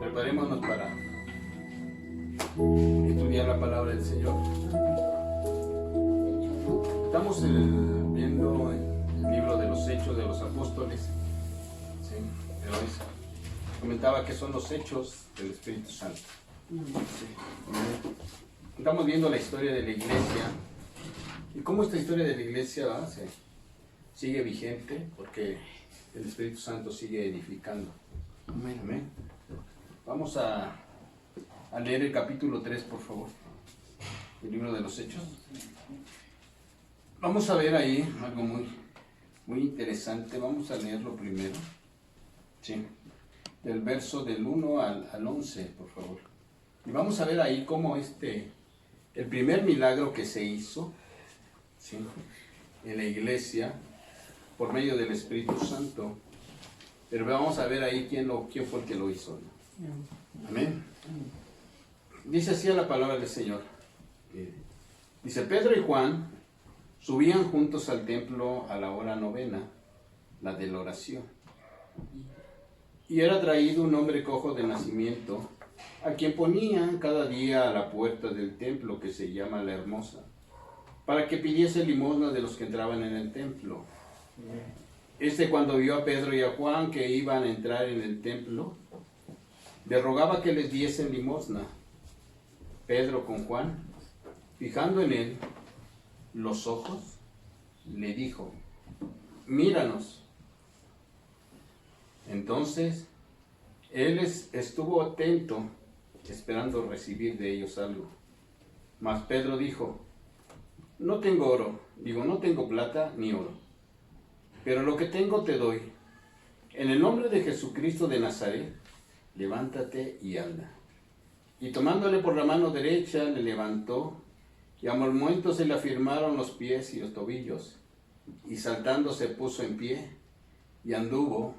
Preparémonos para estudiar la palabra del Señor. Estamos viendo el libro de los Hechos de los Apóstoles. Sí, pero comentaba que son los hechos del Espíritu Santo. Sí. Estamos viendo la historia de la iglesia y cómo esta historia de la iglesia sigue vigente porque el Espíritu Santo sigue edificando. Amén, amén. Vamos a leer el capítulo 3, por favor, el libro de los Hechos. Vamos a ver ahí algo muy interesante. Vamos a leerlo primero, sí, del verso del 1 al 11, por favor. Y vamos a ver ahí cómo el primer milagro que se hizo, sí, en la iglesia por medio del Espíritu Santo. Pero vamos a ver ahí quién fue el que lo hizo, ¿no? Amén. Dice así la palabra del Señor. Dice: Pedro y Juan subían juntos al templo a la hora novena, la de la oración. Y era traído un hombre cojo de nacimiento, a quien ponían cada día a la puerta del templo, que se llama La Hermosa, para que pidiese limosna de los que entraban en el templo. Cuando vio a Pedro y a Juan que iban a entrar en el templo, le rogaba que les diesen limosna. Pedro, con Juan, fijando en él los ojos, le dijo: míranos. Entonces él estuvo atento, esperando recibir de ellos algo. Mas Pedro dijo: no tengo plata ni oro, pero lo que tengo te doy. En el nombre de Jesucristo de Nazaret, levántate y anda. Y tomándole por la mano derecha, le levantó, y a momento se le afirmaron los pies y los tobillos, y saltando se puso en pie, y anduvo,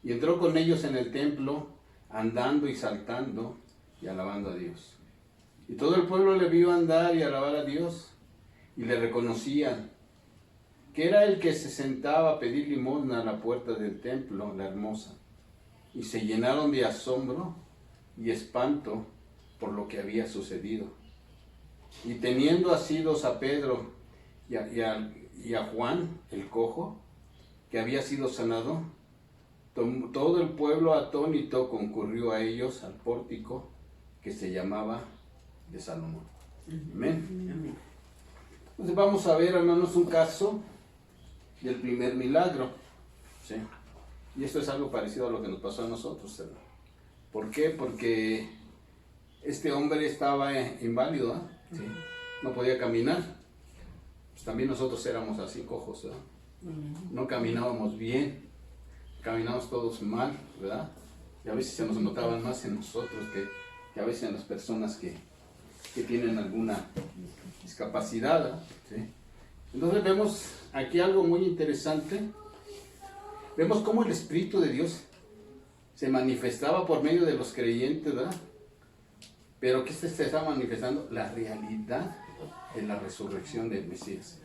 y entró con ellos en el templo, andando y saltando, y alabando a Dios. Y todo el pueblo le vio andar y alabar a Dios, y le reconocían que era el que se sentaba a pedir limosna a la puerta del templo, La Hermosa. Y se llenaron de asombro y espanto por lo que había sucedido. Y teniendo asidos a Pedro y a Juan, el cojo, que había sido sanado, todo el pueblo atónito concurrió a ellos al pórtico que se llamaba de Salomón. Amén. Entonces vamos a ver, hermanos, un caso del primer milagro. ¿Sí? Y esto es algo parecido a lo que nos pasó a nosotros, hermano. ¿Por qué? Porque este hombre estaba inválido, ¿eh? ¿Sí? No podía caminar. Pues también nosotros éramos así, cojos, ¿verdad? No caminábamos bien, caminábamos todos mal, ¿verdad? Y a veces se nos notaban más en nosotros que a veces en las personas que tienen alguna discapacidad, ¿verdad? ¿Sí? Entonces vemos aquí algo muy interesante. Vemos cómo el Espíritu de Dios se manifestaba por medio de los creyentes, ¿verdad? Pero ¿qué se está manifestando? La realidad de la resurrección del Mesías.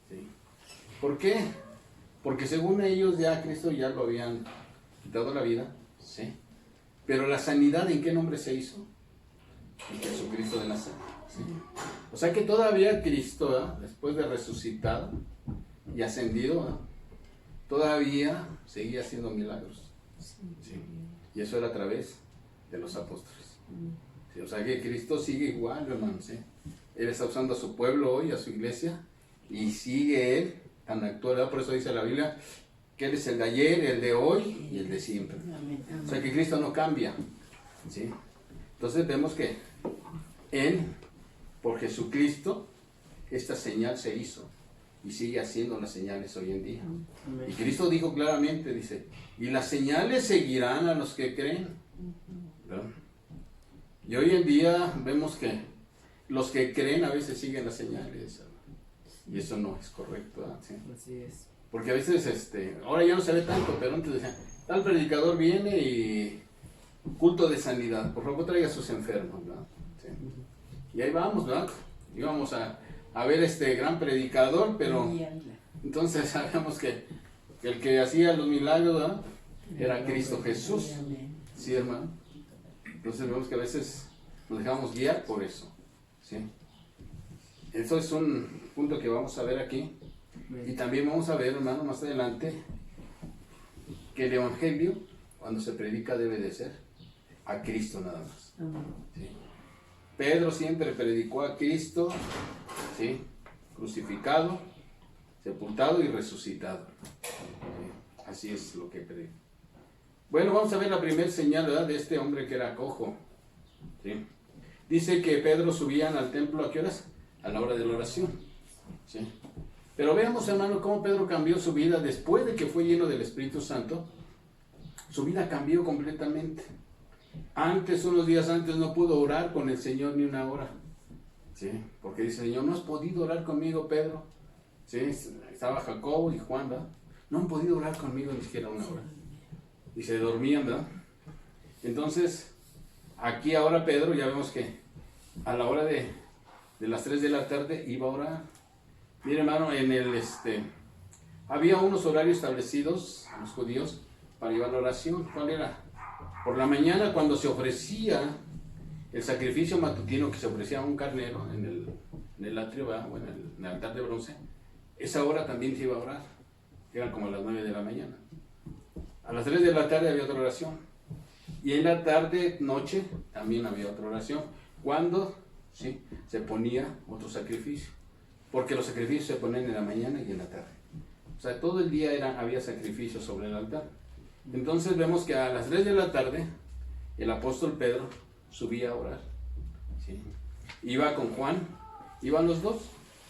¿Sí? ¿Por qué? Porque según ellos ya Cristo ya lo habían quitado la vida, ¿sí? Pero la sanidad, ¿en qué nombre se hizo? En Jesucristo de Nazaret. ¿Sí? O sea que todavía Cristo, ¿verdad? Después de resucitado y ascendido, ¿verdad? Todavía seguía haciendo milagros. ¿Sí? Y eso era a través de los apóstoles. ¿Sí? O sea que Cristo sigue igual, hermanos. ¿Sí? Él está usando a su pueblo hoy, a su iglesia, y sigue Él tan actual, ¿verdad? Por eso dice la Biblia que Él es el de ayer, el de hoy y el de siempre. O sea que Cristo no cambia. ¿Sí? Entonces vemos que Él, por Jesucristo, esta señal se hizo y sigue haciendo las señales hoy en día. Amén. Y Cristo dijo claramente, dice, y las señales seguirán a los que creen. ¿Verdad? Y hoy en día vemos que los que creen a veces siguen las señales, ¿verdad? Y eso no es correcto, ¿verdad? Sí. Así es. Porque a veces, ahora ya no se ve tanto, pero antes decían, tal predicador viene y culto de sanidad, por favor traiga a sus enfermos, ¿verdad? Sí. Y ahí vamos, ¿verdad? Íbamos a ver este gran predicador, pero entonces sabemos que el que hacía los milagros, ¿verdad? Era Cristo Jesús. Sí, hermano. Entonces vemos que a veces nos dejamos guiar por eso. ¿Sí? Eso es un punto que vamos a ver aquí. Y también vamos a ver, hermano, más adelante, que el evangelio, cuando se predica, debe de ser a Cristo nada más. ¿Sí? Pedro siempre predicó a Cristo, ¿sí? Crucificado, sepultado y resucitado. ¿Sí? Así es lo que predicó. Bueno, vamos a ver la primera señal, ¿verdad?, de este hombre que era cojo. ¿Sí? Dice que Pedro subían al templo, ¿a qué horas? A la hora de la oración. ¿Sí? Pero veamos, hermano, cómo Pedro cambió su vida después de que fue lleno del Espíritu Santo. Su vida cambió completamente. Antes, unos días antes, no pudo orar con el Señor ni una hora. ¿Sí? Porque dice, Señor, ¿no has podido orar conmigo, Pedro? ¿Sí? Estaba Jacobo y Juan, ¿verdad? No han podido orar conmigo ni siquiera una hora. Y se dormían, ¿verdad? Entonces, aquí ahora Pedro, ya vemos que a la hora de las 3 de la tarde iba a orar. Mire, hermano, había unos horarios establecidos a los judíos para llevar la oración. ¿Cuál era? Por la mañana, cuando se ofrecía el sacrificio matutino, que se ofrecía un carnero en el atrio, ¿verdad? O en el altar de bronce, esa hora también se iba a orar. Eran como a las 9 de la mañana. A las 3 de la tarde había otra oración. Y en la tarde, noche, también había otra oración. Cuando, ¿sí?, se ponía otro sacrificio. Porque los sacrificios se ponen en la mañana y en la tarde. O sea, todo el día había sacrificios sobre el altar. Entonces vemos que a las 3 de la tarde, el apóstol Pedro subía a orar. ¿Sí? Iba con Juan, iban los dos.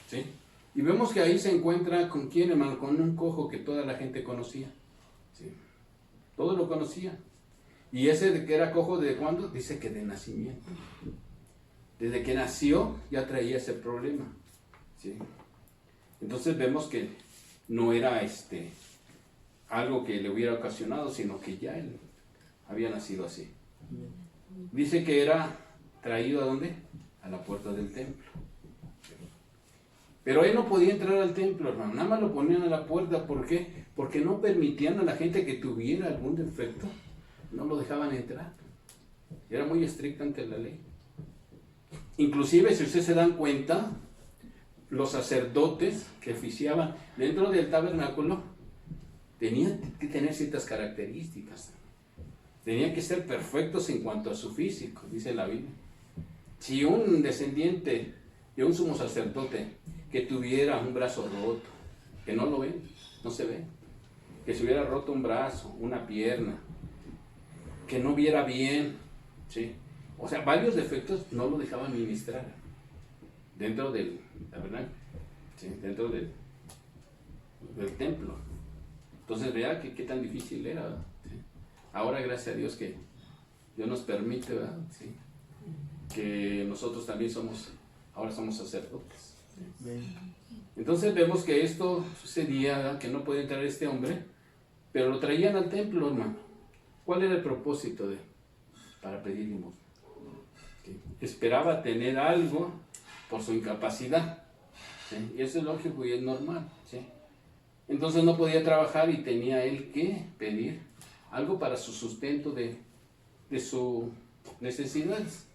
¿Sí? Y vemos que ahí se encuentra con quién, hermano, con un cojo que toda la gente conocía. ¿Sí? Todos lo conocían. Y ese de que era cojo, ¿de cuándo? Dice que de nacimiento. Desde que nació ya traía ese problema. ¿Sí? Entonces vemos que no era algo que le hubiera ocasionado, sino que ya él había nacido así. Dice que era traído ¿a dónde? A la puerta del templo. Pero él no podía entrar al templo, hermano. Nada más lo ponían a la puerta. ¿Por qué? Porque no permitían a la gente que tuviera algún defecto, no lo dejaban entrar. Era muy estricta ante la ley. Inclusive, si ustedes se dan cuenta, los sacerdotes que oficiaban dentro del tabernáculo tenían que tener ciertas características. Tenían que ser perfectos en cuanto a su físico, dice la Biblia. Si un descendiente de un sumo sacerdote que tuviera un brazo roto, que no lo ven, no se ve, que se hubiera roto un brazo, una pierna, que no viera bien, ¿sí? O sea, varios defectos no lo dejaban ministrar dentro del tabernáculo, ¿sí?, dentro del templo. Entonces vea qué tan difícil era, ¿verdad? ¿Sí? Ahora gracias a Dios que Dios nos permite, ¿verdad? ¿Sí?, que nosotros también ahora somos sacerdotes. ¿Sí? Entonces vemos que esto sucedía, ¿verdad?, que no podía entrar este hombre, pero lo traían al templo, hermano. ¿Cuál era el propósito para pedir limosna? ¿Sí? Esperaba tener algo por su incapacidad. ¿Sí? Y eso es lógico y es normal. ¿Sí? Entonces no podía trabajar y tenía él que pedir algo para su sustento de sus necesidades.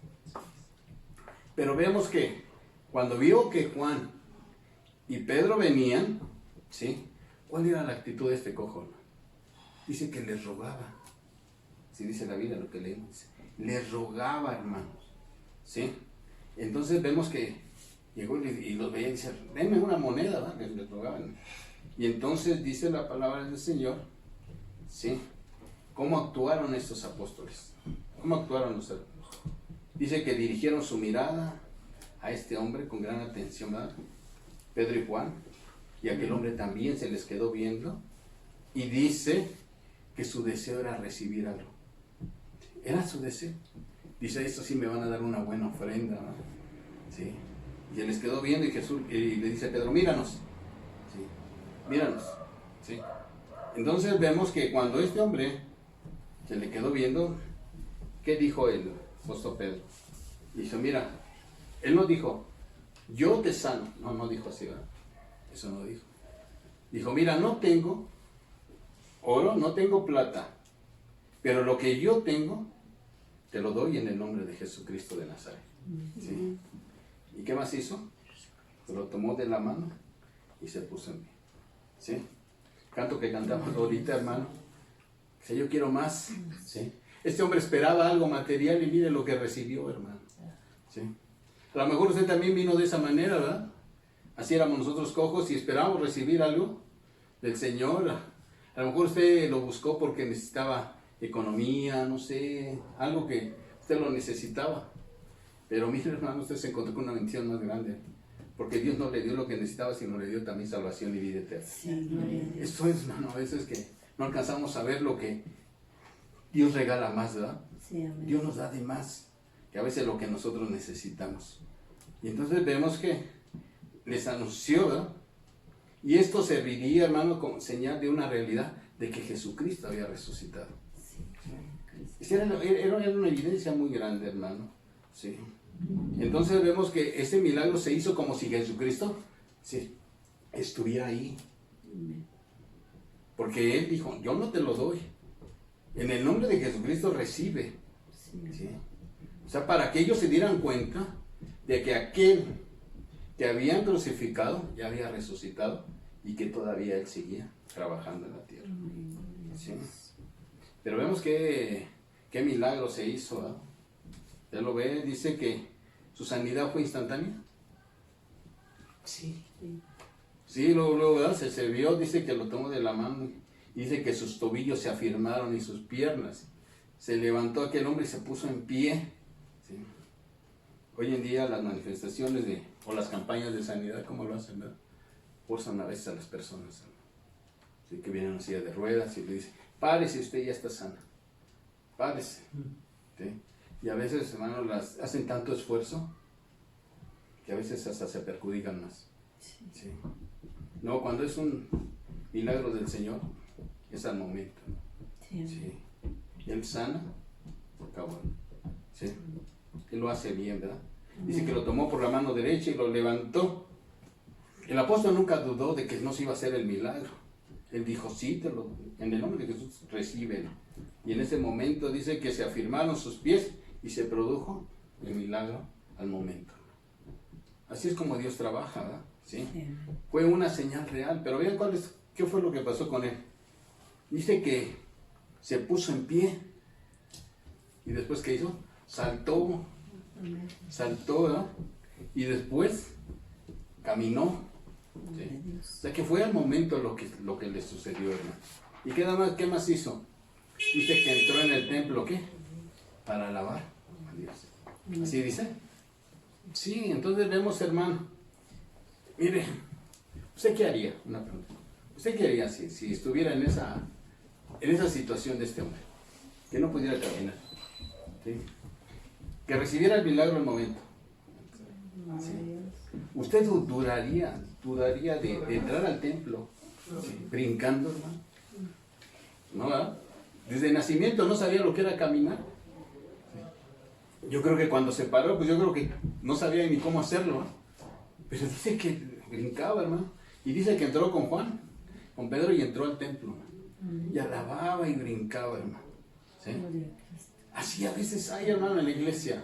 Pero vemos que cuando vio que Juan y Pedro venían, ¿sí?, ¿cuál era la actitud de este cojo? Dice que les rogaba. Sí, dice la Biblia lo que leemos. Les rogaba, hermanos. ¿Sí? Entonces vemos que llegó y los veía y dice, denme una moneda, ¿verdad? Les rogaban. Y entonces dice la palabra del Señor, ¿sí?, ¿cómo actuaron estos apóstoles? ¿Cómo actuaron los apóstoles? Dice que dirigieron su mirada a este hombre con gran atención, ¿verdad? Pedro y Juan, y aquel hombre también se les quedó viendo, y dice que su deseo era recibir algo. Era su deseo. Dice, esto sí me van a dar una buena ofrenda, ¿no? Sí. Y él les quedó viendo y Jesús y le dice a Pedro, míranos. Sí. Míranos. Sí. Entonces vemos que cuando este hombre se le quedó viendo, ¿qué dijo el apóstol Pedro? Dice, mira, él no dijo, yo te sano. No, no dijo así, ¿verdad? Eso no dijo. Dijo, mira, no tengo oro, no tengo plata, pero lo que yo tengo, te lo doy en el nombre de Jesucristo de Nazaret. ¿Sí? ¿Y qué más hizo? Lo tomó de la mano y se puso en pie. ¿Sí? Canto que cantamos ahorita, hermano. Que yo quiero más. ¿Sí? Este hombre esperaba algo material y mire lo que recibió, hermano. ¿Sí? A lo mejor usted también vino de esa manera, ¿verdad? Así éramos nosotros cojos y esperábamos recibir algo del Señor. A lo mejor usted lo buscó porque necesitaba economía, no sé, algo que usted lo necesitaba. Pero mire, hermano, usted se encontró con una bendición más grande. Porque Dios no le dio lo que necesitaba, sino le dio también salvación y vida eterna. Sí, esto es, hermano, a veces que no alcanzamos a ver lo que Dios regala más, ¿verdad? Sí, Dios nos da de más que a veces lo que nosotros necesitamos. Y entonces vemos que les anunció, ¿verdad? Y esto serviría, hermano, como señal de una realidad de que Jesucristo había resucitado. Sí. Era una evidencia muy grande, hermano. Sí. Entonces vemos que este milagro se hizo como si Jesucristo sí, estuviera ahí. Porque Él dijo, yo no te lo doy. En el nombre de Jesucristo recibe. ¿Sí? O sea, para que ellos se dieran cuenta de que aquel que habían crucificado ya había resucitado y que todavía Él seguía trabajando en la tierra. ¿Sí? Pero vemos que qué milagro se hizo, ¿eh? Ya lo ve, dice que su sanidad fue instantánea. Sí. Sí, luego ¿verdad? Se vio, dice que lo tomó de la mano. Dice que sus tobillos se afirmaron y sus piernas. Se levantó aquel hombre y se puso en pie. ¿Sí? Hoy en día las manifestaciones o las campañas de sanidad, ¿cómo lo hacen? ¿Verdad? Forzan a veces a las personas, ¿no? ¿Sí? Que vienen en silla de ruedas y le dicen, párese, usted ya está sana. Párese. ¿Sí? Y a veces, hermanos, las hacen tanto esfuerzo que a veces hasta se perjudican más. ¿Sí? No, cuando es un milagro del Señor, es al momento. ¿Sí? Y Él sana, se acabó. ¿Sí? Él lo hace bien, ¿verdad? Dice que lo tomó por la mano derecha y lo levantó. El apóstol nunca dudó de que no se iba a hacer el milagro. Él dijo, sí, en el nombre de Jesús, recíbelo. Y en ese momento dice que se afirmaron sus pies y se produjo el milagro al momento. Así es como Dios trabaja, ¿verdad? ¿Sí? Fue una señal real, pero vean qué fue lo que pasó con él. Dice que se puso en pie y después ¿qué hizo? Saltó, ¿verdad? Y después caminó. ¿Sí? O sea que fue al momento lo que le sucedió, hermano. ¿Y qué más hizo? Dice que entró en el templo, ¿qué? Para alabar a Dios. ¿Así dice? Sí, entonces vemos, hermano. Mire, ¿usted qué haría? Una pregunta. ¿Usted qué haría si estuviera en esa situación de este hombre? Que no pudiera caminar. ¿Sí? Que recibiera el milagro al momento. ¿Sí? ¿Usted dudaría de entrar al templo? ¿Sí? Brincando, hermano. ¿No, verdad? Desde nacimiento no sabía lo que era caminar. Yo creo que cuando se paró, pues yo creo que no sabía ni cómo hacerlo, ¿no? Pero dice que brincaba, hermano. Y dice que entró con Juan, con Pedro, y entró al templo, ¿no? Y alababa y brincaba, hermano. ¿Sí? Así a veces hay, hermano, en la iglesia.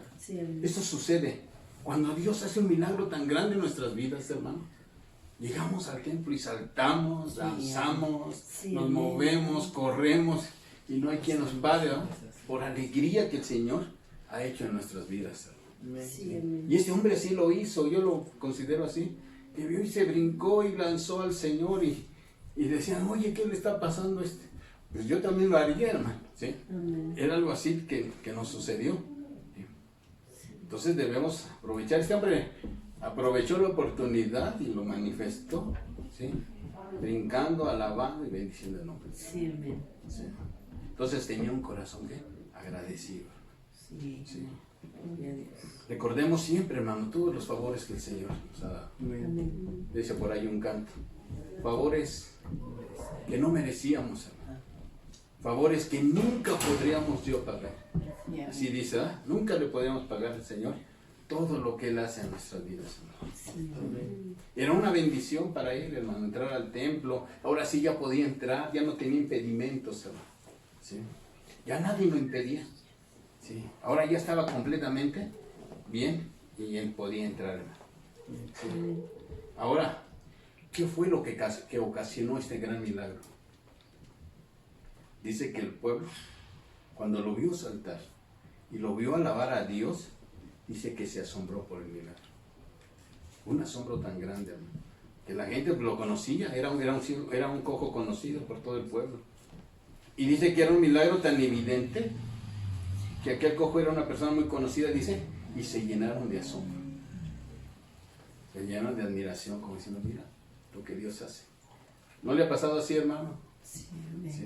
Eso sucede. Cuando Dios hace un milagro tan grande en nuestras vidas, hermano, llegamos al templo y saltamos, danzamos, nos movemos, corremos, y no hay quien nos pare, ¿no? Por alegría que el Señor ha hecho en nuestras vidas. Sí. Y este hombre así lo hizo, yo lo considero así, que vio y se brincó y lanzó al Señor y decían, oye, ¿qué le está pasando a este? Pues yo también lo haría, hermano, ¿sí? Era algo así que nos sucedió. Entonces debemos aprovechar. Este hombre aprovechó la oportunidad y lo manifestó, ¿sí? Brincando, alabando y bendiciendo el nombre. Sí, amén. Sí. Entonces tenía un corazón ¿qué? Agradecido. Sí. Sí. Gloria a Dios. Recordemos siempre, hermano, todos los favores que el Señor nos ha dado. Amén. Dice por ahí un canto. Favores que no merecíamos, hermano. Favores que nunca podríamos yo pagar. Así dice, ¿eh? Nunca le podríamos pagar al Señor todo lo que Él hace en nuestras vidas, hermano. Sí. Era una bendición para él, hermano, entrar al templo. Ahora sí ya podía entrar, ya no tenía impedimentos, hermano. ¿Sí? Ya nadie lo impedía. ¿Sí? Ahora ya estaba completamente bien y él podía entrar, hermano. ¿Sí? Ahora, ¿qué fue lo que ocasionó este gran milagro? Dice que el pueblo, cuando lo vio saltar y lo vio alabar a Dios, dice que se asombró por el milagro. Un asombro tan grande, hermano, que la gente lo conocía, era un cojo conocido por todo el pueblo. Y dice que era un milagro tan evidente que aquel cojo era una persona muy conocida, dice, y se llenaron de asombro. Se llenaron de admiración, como diciendo, mira lo que Dios hace. ¿No le ha pasado así, hermano? Sí, amén. Sí.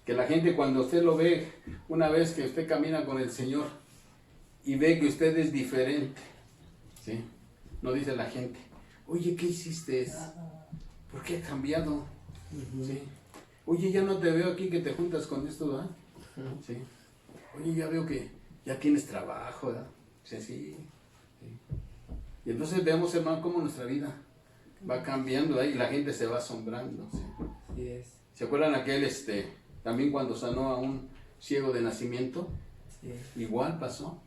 Que la gente cuando usted lo ve, una vez que usted camina con el Señor y ve que usted es diferente, ¿sí? No dice la gente, oye, ¿qué hiciste? ¿Por qué has cambiado? ¿Sí? Oye, ya no te veo aquí que te juntas con esto, ¿verdad? ¿Sí? Oye, ya veo que ya tienes trabajo, ¿verdad? Sí, sí. Y entonces vemos, hermano, cómo nuestra vida va cambiando, ¿verdad? Y la gente se va asombrando, ¿sí? Así es. ¿Se acuerdan aquel, también cuando sanó a un ciego de nacimiento? Sí. Igual pasó.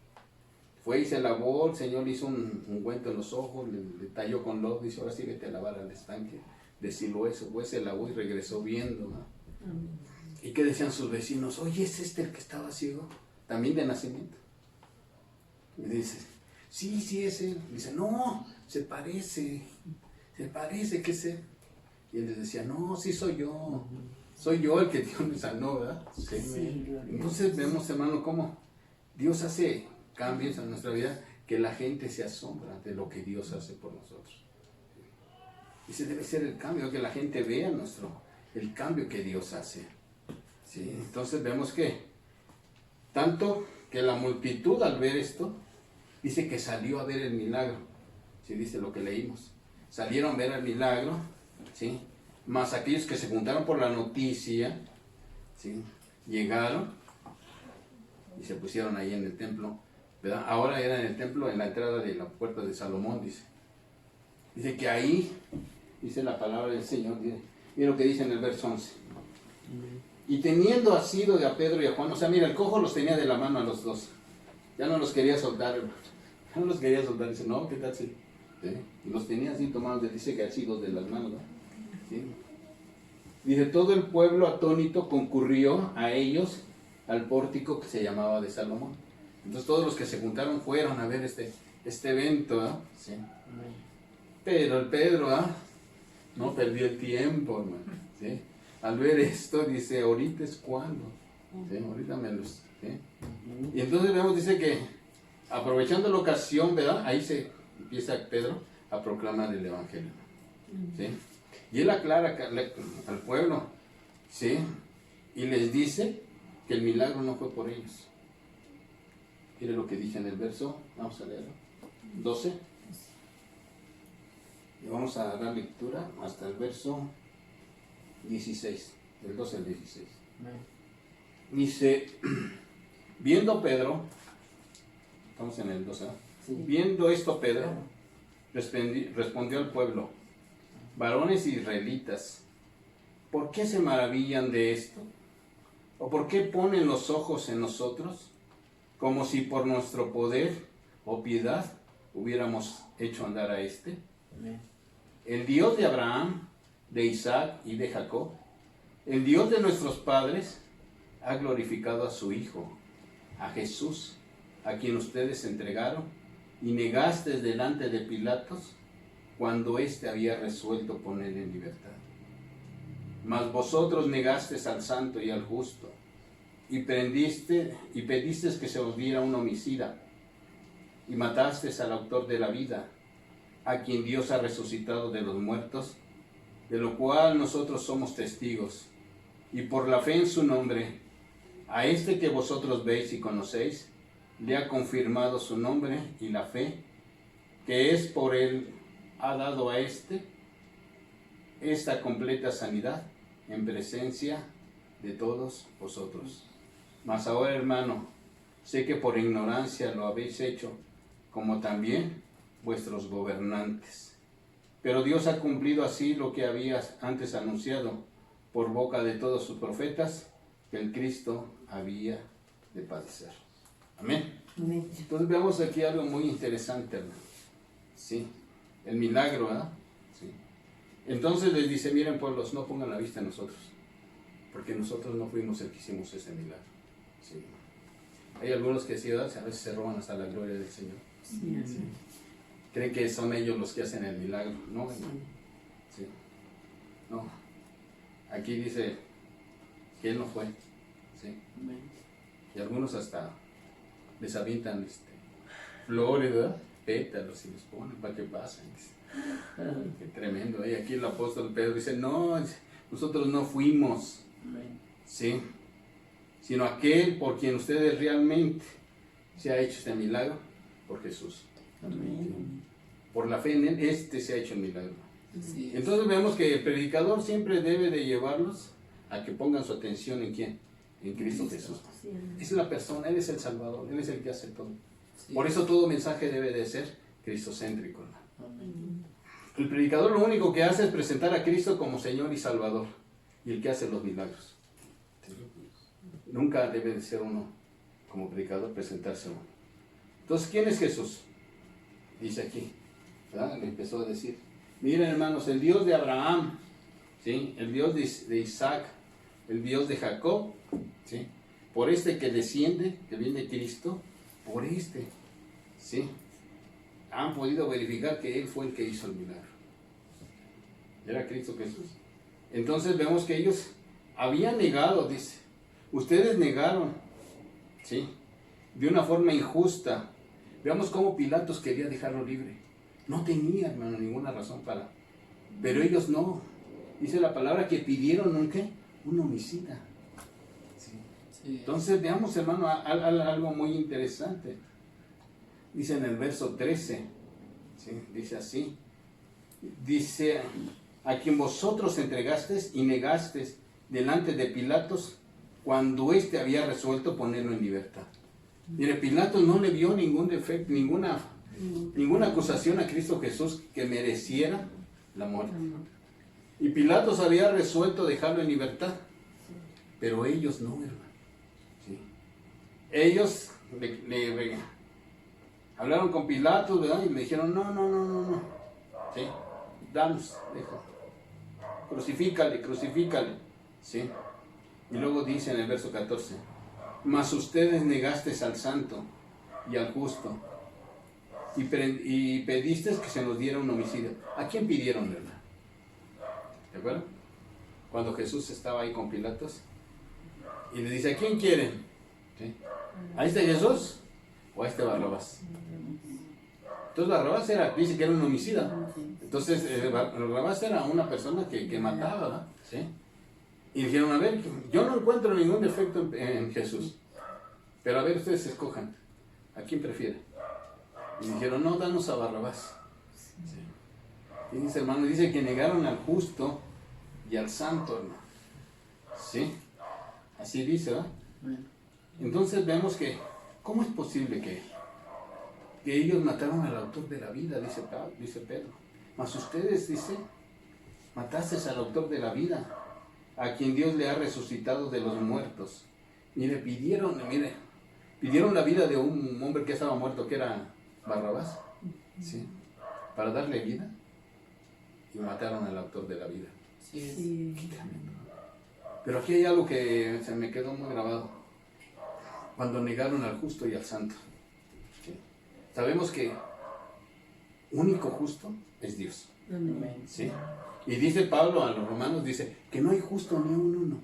Fue y se lavó, el Señor le hizo un ungüento en los ojos, le talló con lodo, dice, ahora sí vete a lavar al estanque de Siloé. Pues se lavó y regresó viendo, ¿no? ¿Y qué decían sus vecinos? Oye, ¿es este el que estaba ciego? También de nacimiento. Y dice, sí, es él. Dice, no, se parece, ¿qué es él? Y él les decía, no, sí soy yo el que Dios me sanó, ¿verdad? Sí. Sí, Entonces vemos, hermano, cómo Dios hace cambios en nuestra vida, que la gente se asombra de lo que Dios hace por nosotros. Y ese debe ser el cambio, que la gente vea el cambio que Dios hace. ¿Sí? Entonces vemos que, tanto que la multitud al ver esto, dice que salió a ver el milagro. ¿Sí? Dice lo que leímos. Salieron a ver el milagro, ¿sí? Más aquellos que se juntaron por la noticia, ¿sí? Llegaron y se pusieron ahí en el templo, ¿verdad? Ahora era en el templo, en la entrada de la puerta de Salomón, dice. Dice que ahí, dice la palabra del Señor, mira lo que dice en el verso 11. Y teniendo asido de a Pedro y a Juan, o sea, mira, el cojo los tenía de la mano a los dos. Ya no los quería soltar, hermano. Ya no los quería soltar. Dice, no, ¿qué tal si? ¿Sí? Y los tenía así tomados, dice que asidos de las manos, ¿no? ¿Sí? Dice, todo el pueblo atónito concurrió a ellos al pórtico que se llamaba de Salomón. Entonces todos los que se juntaron fueron a ver este evento, ¿no? Sí. Pero el Pedro, no perdió el tiempo, hermano. ¿Sí? Al ver esto, dice, ahorita es cuando. ¿Sí? Ahorita me los... ¿sí? Y entonces vemos, dice que aprovechando la ocasión, ¿verdad? Ahí se empieza Pedro a proclamar el Evangelio. ¿Sí? Y él aclara al pueblo, ¿sí? Y les dice que el milagro no fue por ellos. Mire lo que dice en el verso, vamos a leerlo, 12. Y vamos a dar lectura hasta el verso 16, del 12 al 16. Dice, viendo Pedro, estamos en el 12, ¿no? Sí. Viendo esto Pedro, respondió al pueblo, varones israelitas, ¿por qué se maravillan de esto? ¿O por qué ponen los ojos en nosotros, como si por nuestro poder o piedad hubiéramos hecho andar a este? El Dios de Abraham, de Isaac y de Jacob, el Dios de nuestros padres, ha glorificado a su Hijo, a Jesús, a quien ustedes entregaron y negaste delante de Pilatos cuando éste había resuelto ponerle en libertad. Mas vosotros negasteis al santo y al justo, y pedisteis que se os diera un homicida, y matasteis al autor de la vida, a quien Dios ha resucitado de los muertos, de lo cual nosotros somos testigos, y por la fe en su nombre, a este que vosotros veis y conocéis, le ha confirmado su nombre y la fe, que es por él, ha dado a esta completa sanidad en presencia de todos vosotros. Mas ahora, hermano, sé que por ignorancia lo habéis hecho, como también vuestros gobernantes. Pero Dios ha cumplido así lo que había antes anunciado por boca de todos sus profetas, que el Cristo había de padecer. Amén. Amén. Entonces veamos aquí algo muy interesante, hermano. Sí, el milagro, ¿verdad? Sí. Entonces les dice, miren pueblos, no pongan la vista en nosotros, porque nosotros no fuimos el que hicimos ese milagro. Sí. Hay algunos que sí, ¿verdad? A veces se roban hasta la gloria del Señor. Sí, Sí. Creen que son ellos los que hacen el milagro. No, sí. sí. No. Aquí dice que él no fue. Sí. Amén. Y algunos hasta les avientan flores, ¿verdad? Pétalos y los ponen para que pasen. Qué tremendo. Y aquí el apóstol Pedro dice, no, nosotros no fuimos. Amén. Sí. Sino aquel por quien ustedes realmente se ha hecho este milagro, por Jesús. Amén. Por la fe en él, se ha hecho el milagro. Sí. Entonces vemos que el predicador siempre debe de llevarlos a que pongan su atención en ¿quién? En Cristo Jesús. Sí, amén. Es la persona, Él es el Salvador, Él es el que hace todo. Sí. Por eso todo mensaje debe de ser cristocéntrico, hermano. Amén. El predicador lo único que hace es presentar a Cristo como Señor y Salvador, y el que hace los milagros. Nunca debe de ser uno, como predicador, presentarse uno. Entonces, ¿quién es Jesús? Dice aquí, ¿verdad? Le empezó a decir, miren hermanos, el Dios de Abraham, ¿sí? El Dios de Isaac, el Dios de Jacob, ¿sí? Por este que desciende, que viene Cristo, por este, ¿sí? Han podido verificar que Él fue el que hizo el milagro. Era Cristo Jesús. Entonces vemos que ellos habían negado, dice, ustedes negaron, ¿sí? De una forma injusta. Veamos cómo Pilatos quería dejarlo libre. No tenía, hermano, ninguna razón para. Pero ellos no. Dice la palabra que pidieron un ¿qué? Un homicida. ¿Sí? Sí. Entonces veamos, hermano, algo muy interesante. Dice en el verso 13, ¿sí? Dice así. Dice, a quien vosotros entregasteis y negasteis delante de Pilatos, cuando éste había resuelto ponerlo en libertad. Mire, Pilatos no le vio ningún defecto, ninguna acusación a Cristo Jesús que mereciera la muerte. Y Pilatos había resuelto dejarlo en libertad, pero ellos no, hermano. ¿Sí? Ellos le hablaron con Pilatos, ¿verdad? Y le dijeron, no. ¿Sí? Danos, deja. Crucifícale. ¿Sí? Y luego dice en el verso 14, mas ustedes negasteis al santo y al justo, y pedisteis que se nos diera un homicidio. ¿A quién pidieron, verdad? ¿De acuerdo? Cuando Jesús estaba ahí con Pilatos, y le dice, ¿a quién quieren? ¿Sí? ¿A este Jesús o a este Barrabás? Entonces Barrabás dice que era un homicida. Entonces Barrabás era una persona que mataba, ¿verdad? ¿Sí? Y dijeron, a ver, yo no encuentro ningún defecto en Jesús, pero a ver, ustedes escojan, ¿a quién prefieren? Y dijeron, no, danos a Barrabás. Sí. Y dice, hermano, dice que negaron al justo y al santo, hermano. ¿Sí? Así dice, ¿verdad? Entonces vemos que, ¿cómo es posible que ellos mataron al autor de la vida? Dice Pedro. Mas ustedes, dice, matasteis al autor de la vida, a quien Dios le ha resucitado de los muertos. Mire, pidieron la vida de un hombre que estaba muerto, que era Barrabás, ¿sí? Para darle vida, y mataron al autor de la vida. Sí. Qué tremendo. Pero aquí hay algo que se me quedó muy grabado. Cuando negaron al justo y al santo. ¿Sí? Sabemos que único justo es Dios. Amén. ¿Sí? Y dice Pablo a los romanos, dice que no hay justo ni un uno.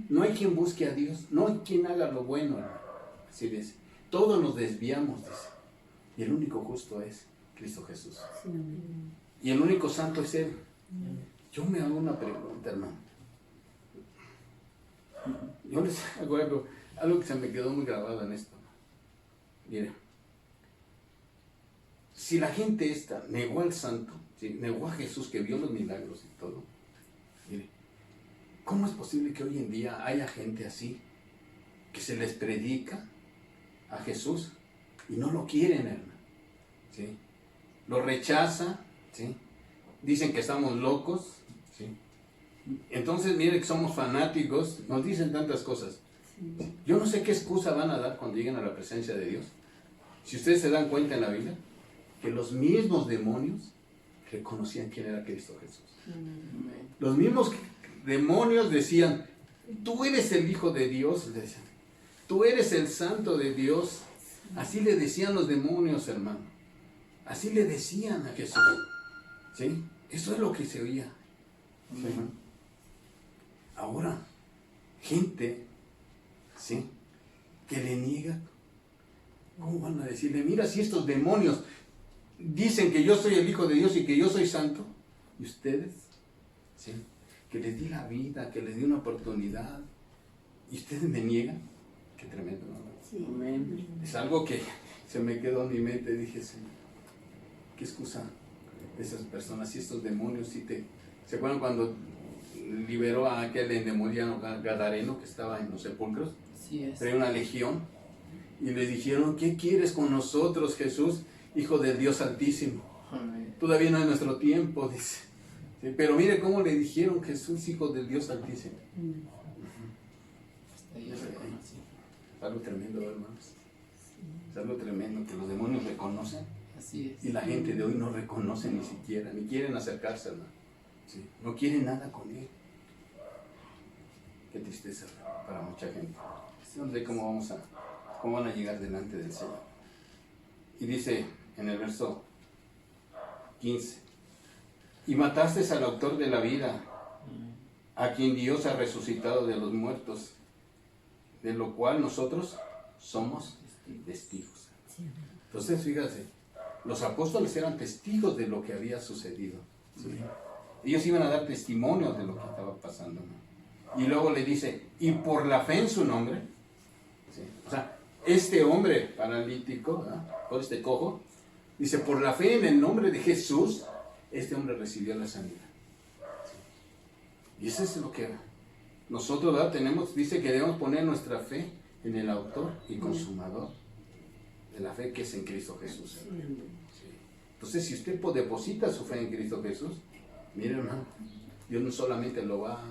No hay quien busque a Dios, no hay quien haga lo bueno. Así dice. Todos nos desviamos, dice. Y el único justo es Cristo Jesús. Sí, amén. Y el único santo es Él. Yo me hago una pregunta, hermano. Yo les hago algo que se me quedó muy grabado en esto. Mire, si la gente esta negó al santo, ¿sí? Negó a Jesús que vio los milagros y todo, mire, ¿cómo es posible que hoy en día haya gente así, que se les predica a Jesús y no lo quieren, hermano? ¿Sí? Lo rechazan, ¿sí? Dicen que estamos locos, ¿sí? Entonces, mire que somos fanáticos, nos dicen tantas cosas. Sí. Yo no sé qué excusa van a dar cuando lleguen a la presencia de Dios. Si ustedes se dan cuenta en la Biblia, que los mismos demonios reconocían quién era Cristo Jesús. Amén. Los mismos demonios decían, tú eres el Hijo de Dios, le decían, tú eres el Santo de Dios. Así le decían los demonios, hermano. Así le decían a Jesús. ¿Sí? Eso es lo que se oía. ¿Sí, hermano? Ahora, gente, ¿sí?, que le niega. ¿Cómo van a decirle? Mira, si estos demonios dicen que yo soy el Hijo de Dios y que yo soy santo, y ustedes, ¿sí?, que les di la vida, que les di una oportunidad, y ustedes me niegan. Qué tremendo, ¿no? Sí. Amén. Es algo que se me quedó en mi mente. Dije, Señor, ¿qué excusa de esas personas? Si estos demonios, ¿se acuerdan cuando liberó a aquel endemoniado gadareno que estaba en los sepulcros? Así es. Traía una legión y le dijeron, ¿qué quieres con nosotros, Jesús, Hijo del Dios Altísimo? Amén. Todavía no es nuestro tiempo, dice. Sí, pero mire cómo le dijeron, Jesús, Hijo del Dios Altísimo. Amén. Hasta ahí reconocí. Es algo tremendo, hermanos. Es algo tremendo que los demonios reconocen Así es. y la gente de hoy no reconoce ni siquiera, ni quieren acercarse, hermano. Sí, no quieren nada con Él. Qué tristeza para mucha gente. No sé cómo van a llegar delante del Señor. Y dice en el verso 15, y mataste al autor de la vida, a quien Dios ha resucitado de los muertos, de lo cual nosotros somos testigos. Sí. Entonces, fíjate, los apóstoles eran testigos de lo que había sucedido. ¿Sí? Ellos iban a dar testimonio de lo que estaba pasando, ¿no? Y luego le dice, y por la fe en su nombre, ¿sí? O sea, este hombre paralítico, ¿verdad?, o este cojo, dice, por la fe en el nombre de Jesús, este hombre recibió la sanidad. ¿Sí? Y eso es lo que nosotros, ¿verdad?, tenemos, dice que debemos poner nuestra fe en el autor y consumador de la fe, que es en Cristo Jesús. Sí, amén. Sí. Entonces, si usted deposita su fe en Cristo Jesús, mire, hermano, Dios no solamente lo va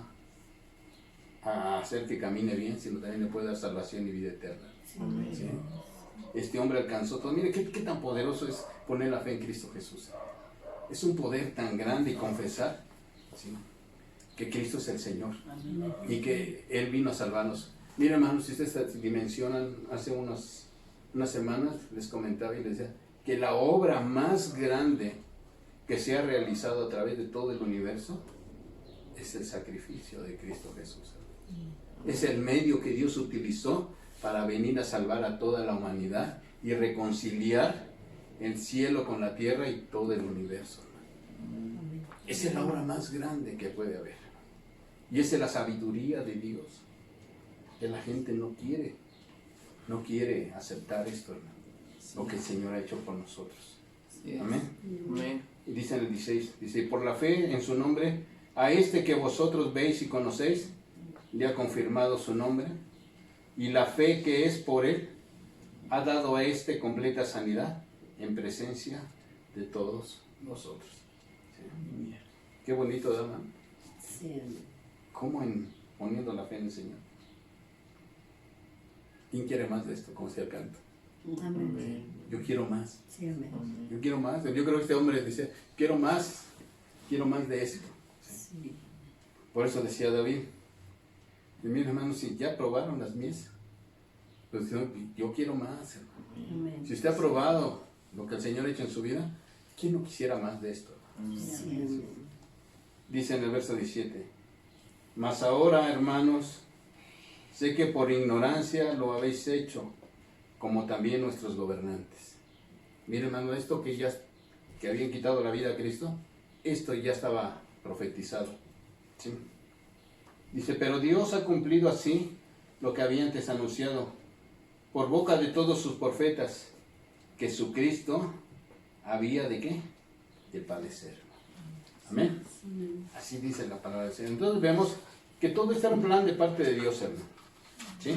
a hacer que camine bien, sino también le puede dar salvación y vida eterna. Sí. ¿Sí? Este hombre alcanzó todo. Mire qué tan poderoso es poner la fe en Cristo Jesús. Es un poder tan grande y confesar, ¿sí?, que Cristo es el Señor Amén. y que Él vino a salvarnos. Mire, hermanos, si ustedes dimensionan, hace unas semanas les comentaba y les decía que la obra más grande que se ha realizado a través de todo el universo es el sacrificio de Cristo Jesús. Es el medio que Dios utilizó para venir a salvar a toda la humanidad y reconciliar el cielo con la tierra y todo el universo. Amén. Esa es la obra más grande que puede haber. Y esa es la sabiduría de Dios. Que la gente no quiere aceptar esto, hermano, lo que el Señor ha hecho por nosotros. Así es. Amén. Amén. Y dice en el 16, dice, por la fe en su nombre, a este que vosotros veis y conocéis, le ha confirmado su nombre, y la fe que es por él, ha dado a este completa sanidad en presencia de todos nosotros. ¿Sí? Qué bonito, ¿verdad, hermano? Sí, amén. ¿Cómo poniendo la fe en el Señor? ¿Quién quiere más de esto? Como decía el canto. Amén. Yo quiero más. Sí, amén. Yo quiero más. Yo creo que este hombre decía, quiero más de esto. Sí. Por eso decía David, y mis hermanos, si ya probaron las mies, pues yo quiero más, hermano. Amén. Si usted ha probado lo que el Señor ha hecho en su vida, ¿quién no quisiera más de esto? Sí, amén. Dice en el verso 17, mas ahora, hermanos, sé que por ignorancia lo habéis hecho, como también nuestros gobernantes. Miren, hermano, esto que ya que habían quitado la vida a Cristo, esto ya estaba profetizado. ¿Sí? Dice, pero Dios ha cumplido así lo que había antes anunciado por boca de todos sus profetas, que su Cristo había de ¿qué? De padecer. Amén. Así dice la palabra del Señor. Entonces vemos que todo está en un plan de parte de Dios, hermano. ¿Sí?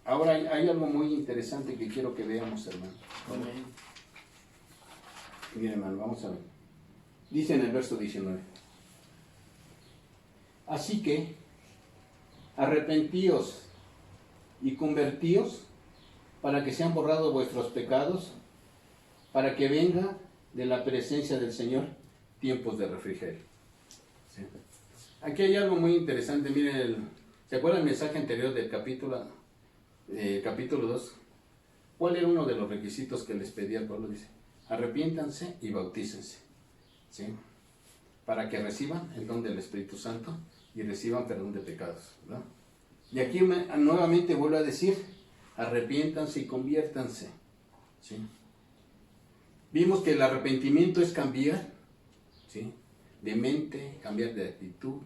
Ahora hay algo muy interesante que quiero que veamos, hermano. Amén. Miren, hermano, vamos a ver. Dice en el verso 19. Así que, arrepentíos y convertíos para que sean borrados vuestros pecados, para que venga de la presencia del Señor tiempos de refrigerio. ¿Sí? Aquí hay algo muy interesante. Miren, ¿se acuerdan el mensaje anterior del capítulo 2? ¿Cuál era uno de los requisitos que les pedía el Pablo? Dice, arrepiéntanse y bautícense, ¿sí? Para que reciban el don del Espíritu Santo y reciban perdón de pecados, ¿verdad? Y aquí nuevamente vuelvo a decir, arrepiéntanse y conviértanse, ¿sí? Vimos que el arrepentimiento es cambiar, ¿sí? De mente, cambiar de actitud,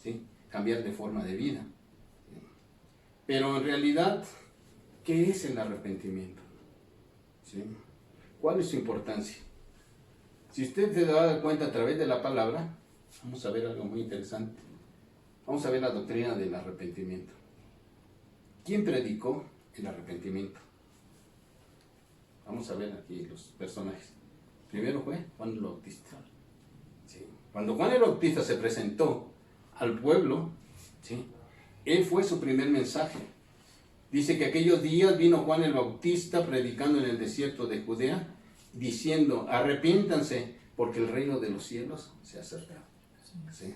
¿sí? Cambiar de forma de vida. Pero en realidad, ¿qué es el arrepentimiento? ¿Sí? ¿Cuál es su importancia? Si usted se da cuenta a través de la palabra, vamos a ver algo muy interesante. Vamos a ver la doctrina del arrepentimiento. ¿Quién predicó el arrepentimiento? Vamos a ver aquí los personajes. Primero fue Juan el Bautista. ¿Sí? Cuando Juan el Bautista se presentó al pueblo, ¿sí? Él fue su primer mensaje. Dice que aquellos días vino Juan el Bautista predicando en el desierto de Judea, diciendo, arrepiéntanse, porque el reino de los cielos se ha acercado. ¿Sí?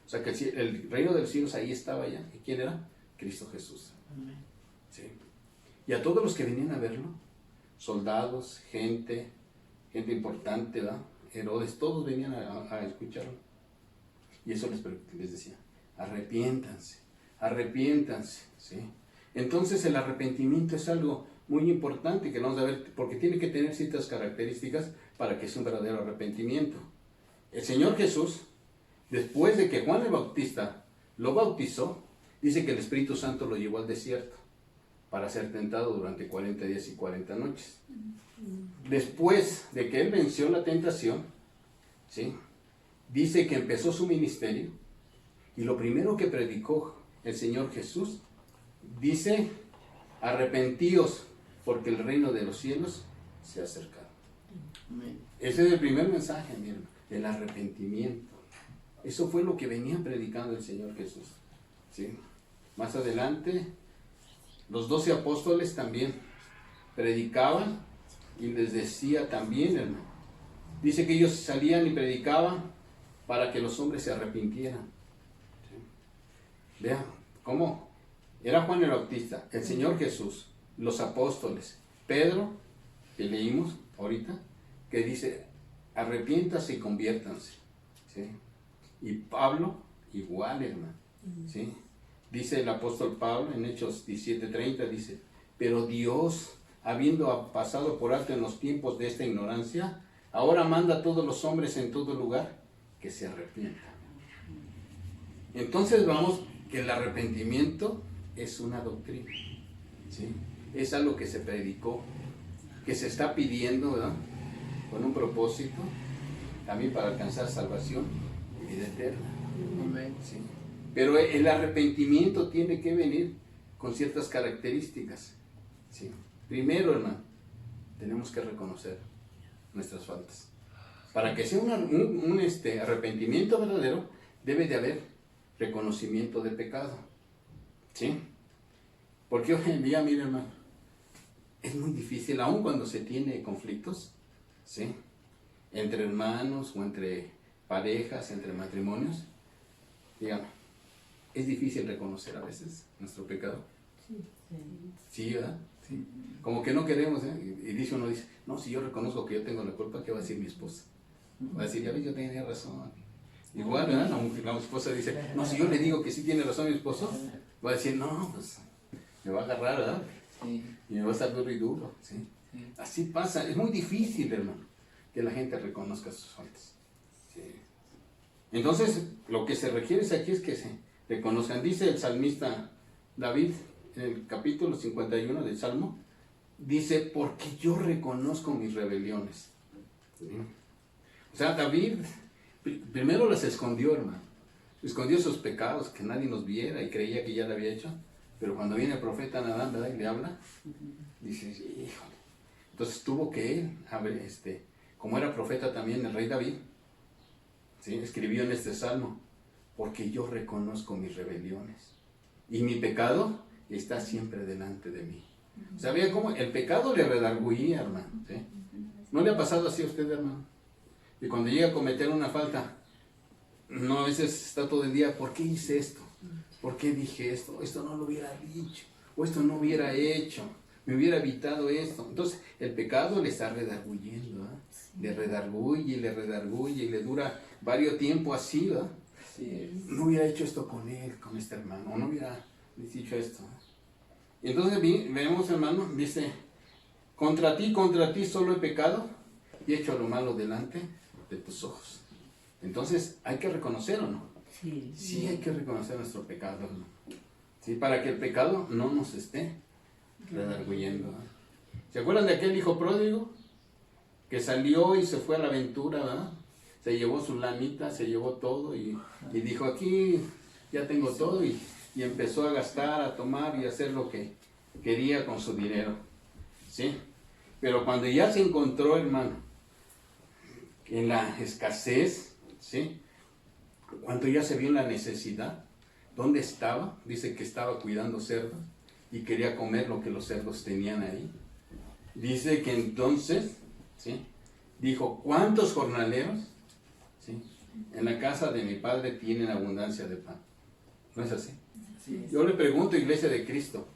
O sea que el reino de los cielos ahí estaba ya. ¿Y quién era? Cristo Jesús. ¿Sí? Y a todos los que venían a verlo, soldados, gente importante, ¿verdad? Herodes, todos venían a escucharlo. Y eso les decía, arrepiéntanse, ¿sí? Entonces el arrepentimiento es algo muy importante que vamos a ver, porque tiene que tener ciertas características para que sea un verdadero arrepentimiento. El Señor Jesús, después de que Juan el Bautista lo bautizó, dice que el Espíritu Santo lo llevó al desierto para ser tentado durante 40 días y 40 noches. Después de que él venció la tentación, ¿sí? Dice que empezó su ministerio y lo primero que predicó el Señor Jesús, dice, arrepentíos porque el reino de los cielos se ha acercado. Ese es el primer mensaje, mi hermano, el arrepentimiento. Eso fue lo que venía predicando el Señor Jesús, ¿sí? Más adelante, los 12 apóstoles también predicaban y les decía también, hermano. Dice que ellos salían y predicaban para que los hombres se arrepintieran. ¿Sí? Vean, ¿cómo? Era Juan el Bautista, el Señor Jesús, los apóstoles, Pedro, que leímos ahorita, que dice, arrepiéntase y conviértanse. ¿Sí? Y Pablo, igual, hermano. ¿Sí? Dice el apóstol Pablo en Hechos 17:30, dice, pero Dios, habiendo pasado por alto en los tiempos de esta ignorancia, ahora manda a todos los hombres en todo lugar que se arrepientan. Entonces vamos que el arrepentimiento es una doctrina, ¿sí? Es algo que se predicó, que se está pidiendo, ¿verdad? Con un propósito, también para alcanzar salvación y vida eterna. ¿Sí? Pero el arrepentimiento tiene que venir con ciertas características, ¿sí? Primero, hermano, tenemos que reconocer nuestras faltas. Para que sea un arrepentimiento verdadero, debe de haber reconocimiento de pecado, ¿sí? Porque hoy en día, mira, hermano, es muy difícil, aun cuando se tiene conflictos, ¿sí? Entre hermanos o entre parejas, entre matrimonios, digamos, es difícil reconocer a veces nuestro pecado. Sí, ¿verdad? Sí. Como que no queremos, ¿eh? Y dice uno, no, si yo reconozco que yo tengo la culpa, ¿qué va a decir mi esposa? Va a decir, ya ves, yo tenía razón. Igual, ¿verdad? La esposa dice, no, si yo le digo que sí tiene razón mi esposo, va a decir, no, pues me va a agarrar, ¿verdad? Sí. Y me va a estar duro y duro, ¿sí? Sí. Así pasa, es muy difícil, hermano. que la gente reconozca sus faltas. Sí. Entonces, lo que se requiere aquí es que se reconozcan. Dice el salmista David, en el capítulo 51 del Salmo, dice, porque yo reconozco mis rebeliones. ¿Sí? O sea, David primero las escondió, hermano. Escondió sus pecados, que nadie los viera y creía que ya lo había hecho. Pero cuando viene el profeta Natán, ¿verdad? Y le habla, dice, híjole. Entonces tuvo que él, como era profeta también el rey David, ¿sí? Escribió en este salmo, porque yo reconozco mis rebeliones y mi pecado está siempre delante de mí. ¿Sabía cómo? El pecado le redarguía, hermano. ¿Sí? ¿No le ha pasado así a usted, hermano? Y cuando llega a cometer una falta, no, a veces está todo el día, ¿por qué hice esto? ¿Por qué dije esto? Esto no lo hubiera dicho, o esto no hubiera hecho, me hubiera evitado esto. Entonces, el pecado le está redarguyendo, ¿eh? Le redarguye y le dura varios tiempos así, ¿verdad? Sí. No hubiera hecho esto con él, con este hermano, o no hubiera dicho esto. Y entonces vemos, hermano, dice, contra ti solo he pecado y he hecho lo malo delante de tus ojos. Entonces, hay que reconocer, ¿o no? Sí, hay que reconocer nuestro pecado, ¿no? Sí, para que el pecado no nos esté redarguyendo, ¿no? ¿Se acuerdan de aquel hijo pródigo que salió y se fue a la aventura, ¿verdad? Se llevó su lanita, se llevó todo y dijo, aquí ya tengo todo, y empezó a gastar, a tomar y a hacer lo que quería con su dinero, ¿sí? Pero cuando ya se encontró, hermano, en la escasez, ¿sí? Cuando ya se vio en la necesidad, ¿dónde estaba? Dice que estaba cuidando cerdos y quería comer lo que los cerdos tenían ahí. Dice que entonces, ¿sí? Dijo, ¿cuántos jornaleros, ¿sí? En la casa de mi padre tienen abundancia de pan? ¿No es así? Sí. Yo le pregunto, Iglesia de Cristo,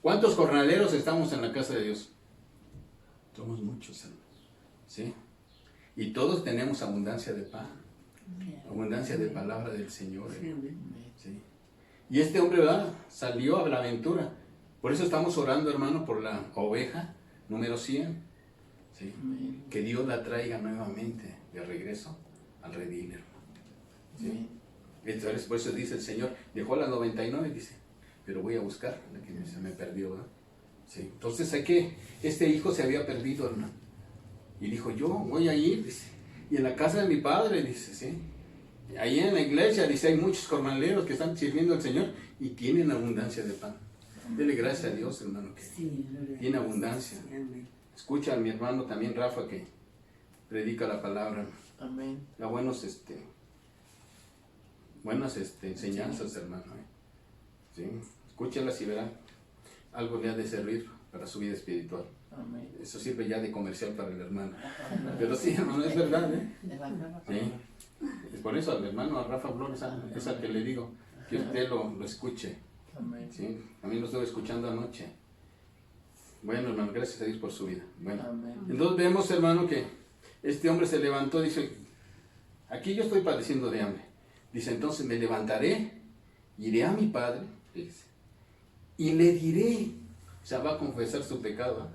¿cuántos jornaleros estamos en la casa de Dios? Somos muchos, hermanos, ¿sí? Y todos tenemos abundancia de pan, abundancia de palabra del Señor, ¿sí? Y este hombre, ¿verdad? Salió a la aventura. Por eso estamos orando, hermano, por la oveja número 100, ¿sí? Que Dios la traiga nuevamente de regreso al redil, hermano, ¿sí? Entonces, por eso dice el Señor, dejó las 99, dice, pero voy a buscar la que se me perdió, ¿verdad? Sí. Entonces este hijo se había perdido, hermano, y dijo, yo voy a ir, dice, y en la casa de mi padre, dice, sí, ahí en la iglesia, dice, hay muchos jornaleros que están sirviendo al Señor y tienen abundancia de pan. Dele gracias a Dios, hermano, que tiene abundancia. Escucha a mi hermano también, Rafa, que predica la palabra. Amén. Da buenas enseñanzas, hermano. ¿Sí? Escúchalas y verán. Algo le ha de servir para su vida espiritual. Amén. Eso sirve ya de comercial para el hermano. Pero sí, hermano, es verdad, ¿eh? Sí. Es por eso al hermano, a Rafa Flores, es al que le digo que usted lo escuche. Amén. ¿Sí? A mí lo estuve escuchando anoche. Bueno, hermano, gracias a Dios por su vida. Bueno, Amén. entonces vemos, hermano, que este hombre se levantó, dice, aquí yo estoy padeciendo de hambre. Dice, entonces me levantaré, iré a mi padre, dice, y le diré, o sea, va a confesar su pecado.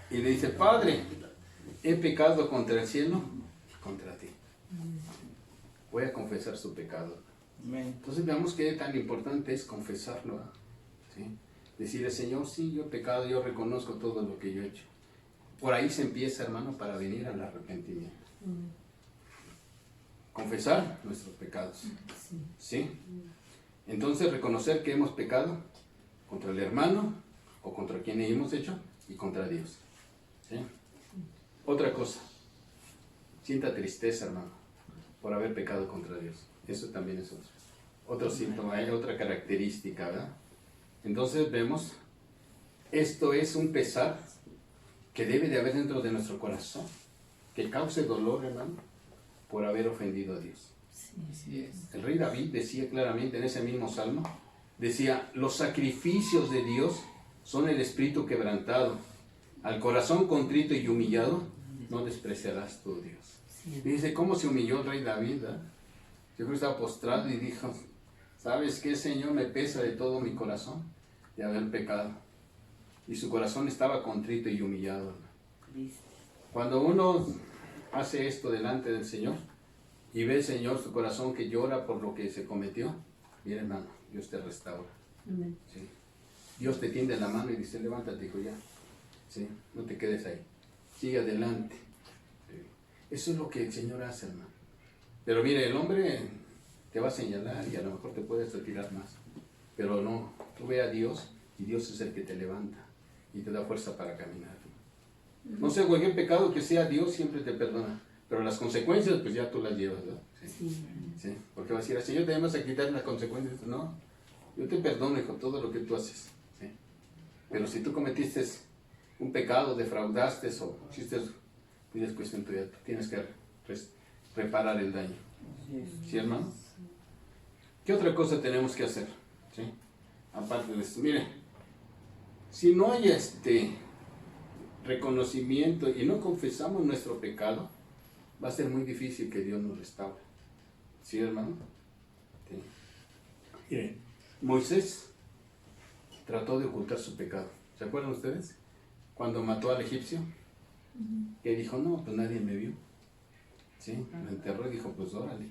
Y le dice, Padre, he pecado contra el cielo y contra ti. Voy a confesar su pecado. Amén. Entonces veamos qué tan importante es confesarlo, ¿sí? Decirle, Señor, sí, yo he pecado, yo reconozco todo lo que yo he hecho. Por ahí se empieza, hermano, para venir al arrepentimiento. Confesar nuestros pecados, ¿sí? Entonces reconocer que hemos pecado contra el hermano o contra quien hemos hecho y contra Dios, ¿sí? Otra cosa, sienta tristeza, hermano, por haber pecado contra Dios. Eso también es otro síntoma, hay otra característica, ¿verdad? Entonces vemos, esto es un pesar que debe de haber dentro de nuestro corazón, que cause dolor, hermano, por haber ofendido a Dios. Así es. El rey David decía claramente en ese mismo salmo, decía, los sacrificios de Dios son el espíritu quebrantado, al corazón contrito y humillado, no despreciarás tu Dios. Y dice, ¿cómo se humilló el rey David? Yo creo que estaba postrado y dijo, ¿sabes qué, Señor? Me pesa de todo mi corazón de haber pecado. Y su corazón estaba contrito y humillado. Cuando uno hace esto delante del Señor y ve, Señor, su corazón que llora por lo que se cometió, mira, hermano, Dios te restaura. Amén. ¿Sí? Dios te tiende la mano y dice, levántate, hijo, ya. ¿Sí? No te quedes ahí. Sigue adelante. ¿Sí? Eso es lo que el Señor hace, hermano. Pero mire, el hombre te va a señalar y a lo mejor te puedes retirar más. Pero no, tú ve a Dios y Dios es el que te levanta y te da fuerza para caminar. No sé, cualquier pecado que sea, Dios siempre te perdona. Pero las consecuencias, pues ya tú las llevas, ¿no? Sí. Sí. ¿Sí? Porque vas a decir, Señor, te vas a quitar las consecuencias. No, yo te perdono, hijo, todo lo que tú haces. ¿Sí? Pero si tú cometiste un pecado, defraudaste o hiciste, pues es cuestión tuya. Tú tienes que reparar el daño. ¿Sí, hermano? ¿Qué otra cosa tenemos que hacer? ¿Sí? Aparte de esto, mire, si no hay reconocimiento y no confesamos nuestro pecado, va a ser muy difícil que Dios nos restaure. ¿Sí, hermano? Sí. Mire, Moisés trató de ocultar su pecado. ¿Se acuerdan ustedes? Cuando mató al egipcio, que dijo, no, pues nadie me vio. ¿Sí? Lo enterró y dijo, pues órale.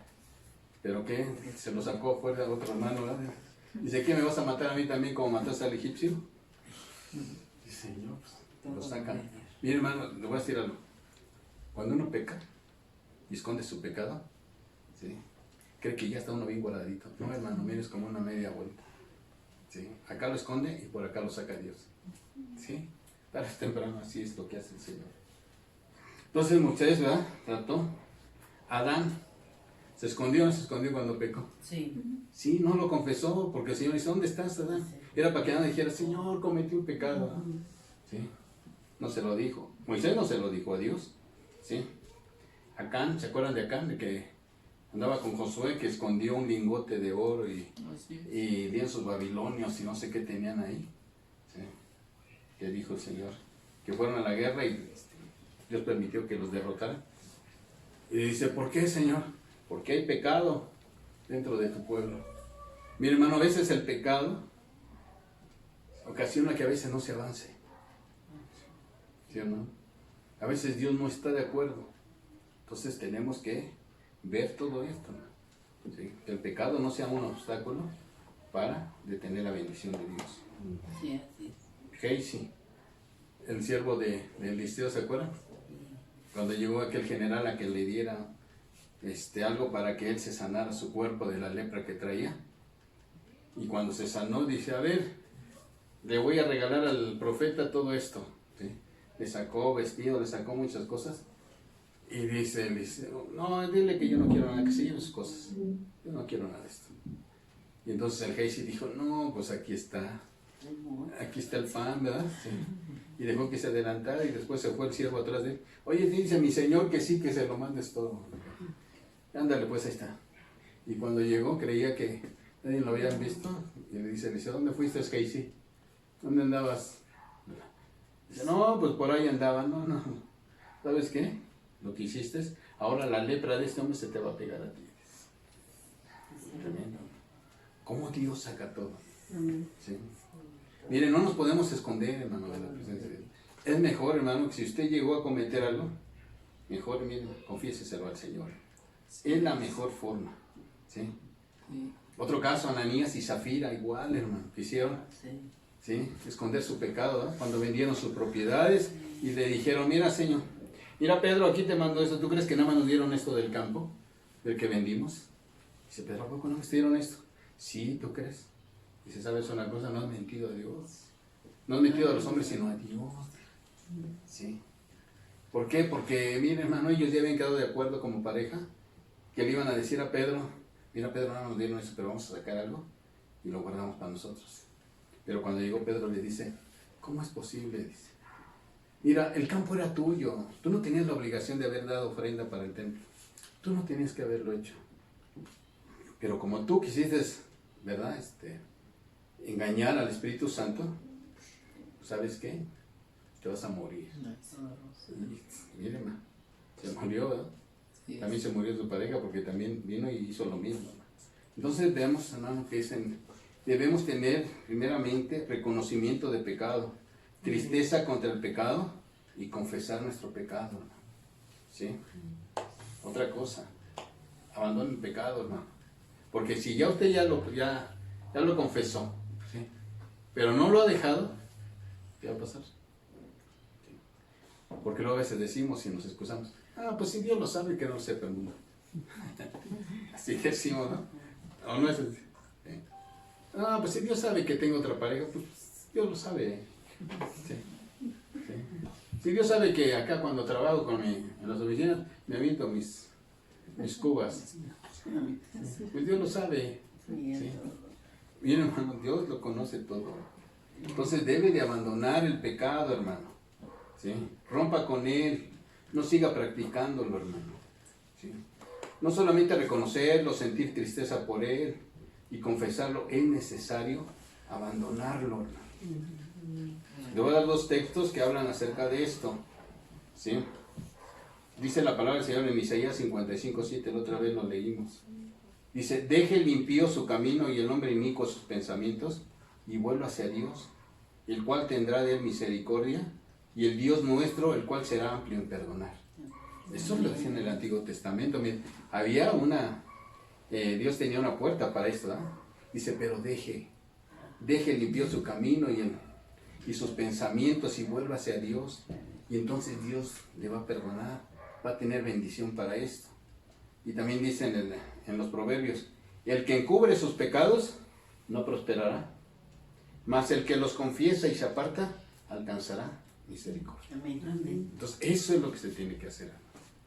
¿Pero qué? Se lo sacó fuera de otro hermano, ¿verdad? Dice, ¿qué me vas a matar a mí también como mataste al egipcio? Dice, Señor, pues lo sacan. Mire, hermano, le voy a decir algo. Cuando uno peca y esconde su pecado, ¿sí? Cree que ya está uno bien guardadito. No, hermano, mire, es como una media vuelta. ¿Sí? Acá lo esconde y por acá lo saca Dios. ¿Sí? Tarde o temprano así es lo que hace el Señor. Entonces Moisés, ¿verdad? Trató. Adán se escondió cuando pecó. Sí. Sí, no lo confesó porque el Señor dice, ¿dónde estás, Adán? Era para que Adán dijera, Señor, cometí un pecado. ¿Verdad? ¿Sí? No se lo dijo. Moisés no se lo dijo a Dios. ¿Sí? Acán, ¿se acuerdan de Acán? De que andaba con Josué, que escondió un lingote de oro y lienzos babilonios y no sé qué tenían ahí. ¿Sí? Que dijo el Señor, que fueron a la guerra y Dios permitió que los derrotaran. Y dice, ¿por qué, Señor? Porque hay pecado dentro de tu pueblo. Mira, hermano, a veces el pecado ocasiona que a veces no se avance. ¿Sí o no? A veces Dios no está de acuerdo. Entonces tenemos que ver todo esto, ¿no? ¿Sí? Que el pecado no sea un obstáculo para detener la bendición de Dios. Sí, así es. Geisi, el siervo de Eliseo, ¿se acuerdan? Cuando llegó aquel general a que le diera algo para que él se sanara su cuerpo de la lepra que traía. Y cuando se sanó, dice, a ver, le voy a regalar al profeta todo esto. ¿Sí? Le sacó vestido, le sacó muchas cosas. Y dice Eliseo, no, dile que yo no quiero nada, que se lleve sus cosas. Yo no quiero nada de esto. Y entonces el Geisi dijo, no, pues aquí está el pan, ¿verdad? Sí. Y dejó que se adelantara y después se fue el siervo atrás de él. Oye, dice mi señor que sí, que se lo mandes todo. Ándale, pues ahí está. Y cuando llegó creía que nadie lo había visto y le dice, ¿dónde fuiste, Geisi? ¿Dónde andabas? Dice, no, pues por ahí andaba. No. ¿Sabes qué? Lo que hiciste, ahora la lepra de este hombre se te va a pegar a ti. Tremendo. ¿Cómo Dios saca todo? ¿Sí? Miren, no nos podemos esconder, hermano, de la presencia de Dios. Es mejor, hermano, que si usted llegó a cometer algo, mejor, miren, confiéseselo al Señor. Es la mejor forma. ¿Sí? Sí. Otro caso, Ananías y Zafira, igual, hermano, que hicieron, ¿sí? Esconder su pecado, ¿no? Cuando vendieron sus propiedades y le dijeron, mira, Señor, mira, Pedro, aquí te mando esto. ¿Tú crees que nada más nos dieron esto del campo, del que vendimos? Dice, Pedro, ¿a poco no me dieron esto? Sí, ¿tú crees? Dice, ¿sabes una cosa? No has mentido a Dios. No has mentido a los hombres, sino a Dios. ¿Sí? ¿Por qué? Porque, miren, hermano, ellos ya habían quedado de acuerdo como pareja, que le iban a decir a Pedro, mira, Pedro, no nos dieron eso, pero vamos a sacar algo y lo guardamos para nosotros. Pero cuando llegó Pedro le dice, ¿cómo es posible? Dice, mira, el campo era tuyo. Tú no tenías la obligación de haber dado ofrenda para el templo. Tú no tenías que haberlo hecho. Pero como tú quisiste, ¿verdad? Engañar al Espíritu Santo, ¿sabes qué? Te vas a morir. Y, miren, se murió, ¿verdad? Sí, también se murió su pareja porque también vino y hizo lo mismo. Entonces veamos, hermano, que debemos tener primeramente reconocimiento de pecado, tristeza contra el pecado y confesar nuestro pecado. ¿sí? Otra cosa, abandone el pecado, hermano. Porque si ya usted ya lo confesó, ¿sí? Pero no lo ha dejado, ¿qué va a pasar? ¿Sí? Porque luego a veces decimos y nos excusamos, pues si Dios lo sabe, que no lo sepa el mundo. Así que decimos, ¿no? ¿O no es así? ¿Sí? Pues si Dios sabe que tengo otra pareja, pues Dios lo sabe. ¿Sí? ¿Sí? Si Dios sabe que acá cuando trabajo en las oficinas me aviento mis cubas, pues Dios lo sabe. ¿Sí? Miren, hermano, Dios lo conoce todo. Entonces debe de abandonar el pecado, hermano. ¿Sí? Rompa con él, no siga practicándolo, hermano. ¿Sí? No solamente reconocerlo, sentir tristeza por él y confesarlo, es necesario abandonarlo, hermano. Le voy a dar 2 textos que hablan acerca de esto. ¿Sí? Dice la palabra del Señor en Isaías 55:7, la otra vez lo leímos. Dice, deje el impío su camino y el hombre inicuo sus pensamientos y vuelva hacia Dios, el cual tendrá de él misericordia, y el Dios nuestro, el cual será amplio en perdonar. Eso lo decía en el Antiguo Testamento. Miren, había Dios tenía una puerta para esto, ¿verdad? Dice, pero deje el impío su camino y sus pensamientos y vuelva hacia Dios, y entonces Dios le va a perdonar, va a tener bendición para esto. Y también dice en los Proverbios, el que encubre sus pecados no prosperará, mas el que los confiesa y se aparta alcanzará misericordia. Amén. Entonces eso es lo que se tiene que hacer.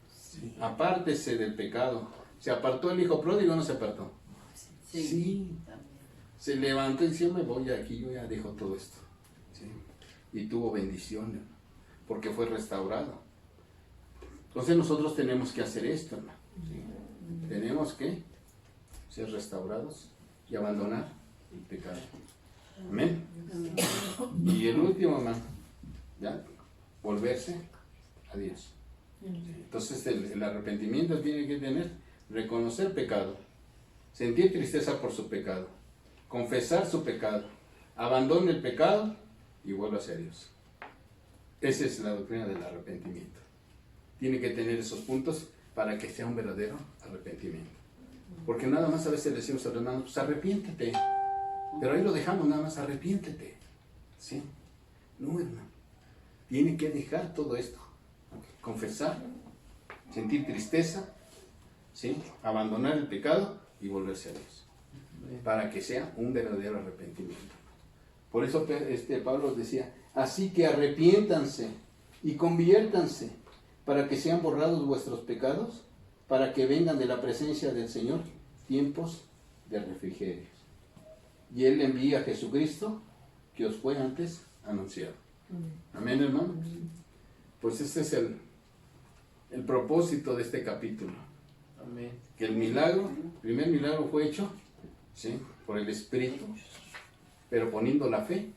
¿Sí? Apártese del pecado. ¿Se apartó el hijo pródigo o no se apartó? Sí. Se levantó y dijo, me voy aquí, yo ya dejo todo esto. ¿Sí? Y tuvo bendición, porque fue restaurado. Entonces nosotros tenemos que hacer esto, hermano. ¿Sí? Tenemos que ser restaurados y abandonar el pecado. Amén. Y el último, hermano, ¿ya? Volverse a Dios. Entonces el arrepentimiento tiene que tener, reconocer pecado, sentir tristeza por su pecado, confesar su pecado, abandone el pecado y vuelva hacia Dios. Esa es la doctrina del arrepentimiento. Tiene que tener esos puntos para que sea un verdadero arrepentimiento. Porque nada más a veces le decimos a los hermanos, pues arrepiéntete. Pero ahí lo dejamos, nada más arrepiéntete. ¿Sí? No, hermano. Tiene que dejar todo esto. Confesar, sentir tristeza, ¿sí? Abandonar el pecado y volverse a Dios. Para que sea un verdadero arrepentimiento. Por eso Pablo decía, así que arrepiéntanse y conviértanse para que sean borrados vuestros pecados, para que vengan de la presencia del Señor tiempos de refrigerio. Y Él envía a Jesucristo, que os fue antes anunciado. Amén, hermano. Pues este es el propósito de este capítulo. Amén. Que el primer milagro fue hecho, ¿sí?, por el Espíritu, pero poniendo la fe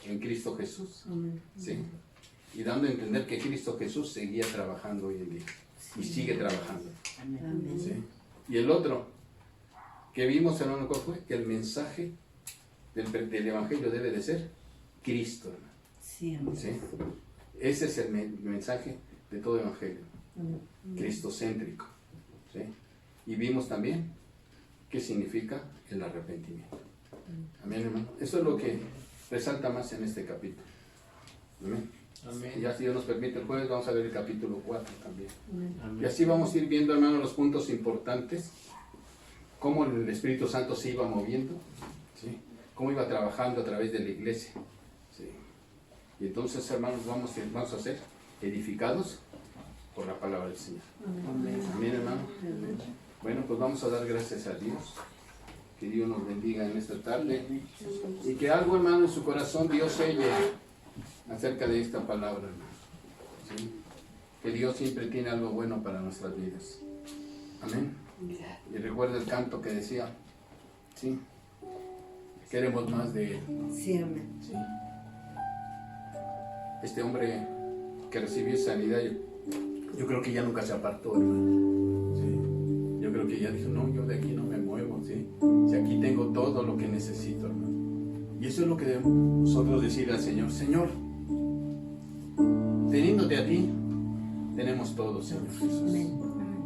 en Cristo Jesús, ¿sí?, y dando a entender que Cristo Jesús seguía trabajando hoy en día y sigue trabajando. ¿Sí? Y el otro que vimos, hermano, ¿cuál fue? Que el mensaje del Evangelio debe de ser Cristo, hermano. Sí, amén. ¿Sí? Ese es el mensaje de todo Evangelio, cristocéntrico. ¿Sí? Y vimos también qué significa el arrepentimiento. Amén, hermano. Eso es lo que resalta más en este capítulo. Amén. Amén. Y ya, si Dios nos permite, el jueves vamos a ver el capítulo 4 también. Amén. Y así vamos a ir viendo, hermano, los puntos importantes, cómo el Espíritu Santo se iba moviendo, ¿sí?, cómo iba trabajando a través de la iglesia. ¿Sí? Y entonces, hermanos, vamos a ser edificados por la palabra del Señor. Amén. Amén, hermano. Bueno, pues vamos a dar gracias a Dios. Que Dios nos bendiga en esta tarde. Y que algo, hermano, en su corazón Dios selle acerca de esta palabra, hermano. ¿Sí? Que Dios siempre tiene algo bueno para nuestras vidas. Amén. Y recuerda el canto que decía, ¿sí?, queremos más de Él. Sí, amén. ¿Sí? Este hombre que recibió sanidad, yo creo que ya nunca se apartó, hermano. ¿Sí? Yo creo que ya dijo, no, yo de aquí no me muevo, ¿sí? Si aquí tengo todo lo que necesito, hermano. Y eso es lo que debemos nosotros decir al Señor. Señor, teniéndote a ti, tenemos todo, Señor Jesús. Amén.